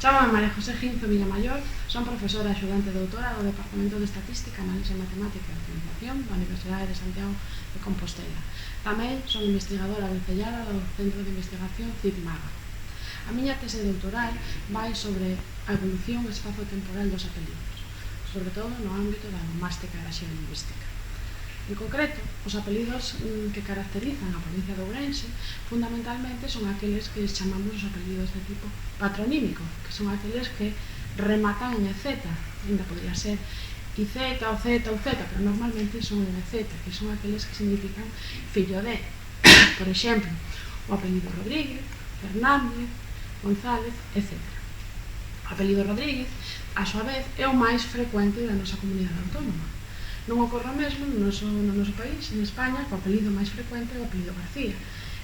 Chámame María José Ginzo Villamayor, son profesora axudante doutora do Departamento de Estatística, Análise Matemática e Optimización da Universidade de Santiago de Compostela. Tamén son investigadora vencellada do Centro de Investigación CID-MAGA. A miña tese doutoral vai sobre a evolución espazo-temporal dos apelidos, sobre todo no ámbito da nomástica e da xeolingüística. En concreto, os apelidos que caracterizan a provincia de Ourense fundamentalmente son aqueles que chamamos os apelidos de tipo patronímico, que son aqueles que rematan en EZ, ainda podría ser IZ ou Z ou Z, pero normalmente son en EZ, que son aqueles que significan fillo de. Por exemplo, o apelido Rodríguez, Fernández, González, etc. O apelido Rodríguez, a súa vez, é o máis frecuente da nosa comunidade autónoma. Non ocorre o mesmo no noso país, en España, que o apelido máis frecuente é o apelido García.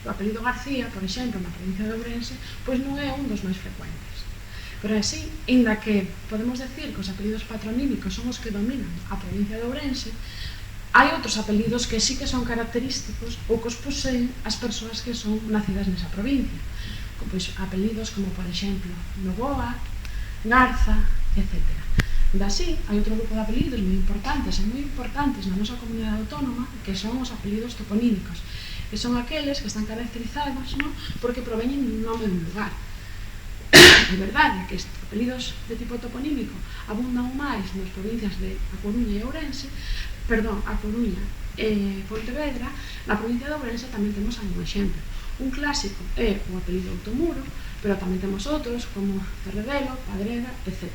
O apelido García, por exemplo, na provincia de Ourense, pois non é un dos máis frecuentes. Pero así, inda que podemos decir que os apelidos patronímicos son os que dominan a provincia de Ourense, hai outros apelidos que sí que son característicos ou que os poseen as persoas que son nacidas nesa provincia. Pois apelidos como, por exemplo, Novoa, Garza, etc. Así, hai outro grupo de apelidos moi importantes na nosa comunidade autónoma, que son os apelidos toponímicos, que son aqueles que están caracterizados porque proveñen dun nome dun lugar. É verdade que estes apelidos de tipo toponímico abundan máis nas provincias de A Coruña e Ourense, A Coruña e Pontevedra. Na provincia de Ourense tamén temos algún exemplo. Un clásico é o apelido Automuro, pero tamén temos outros como Terredelo, Padrera, etc.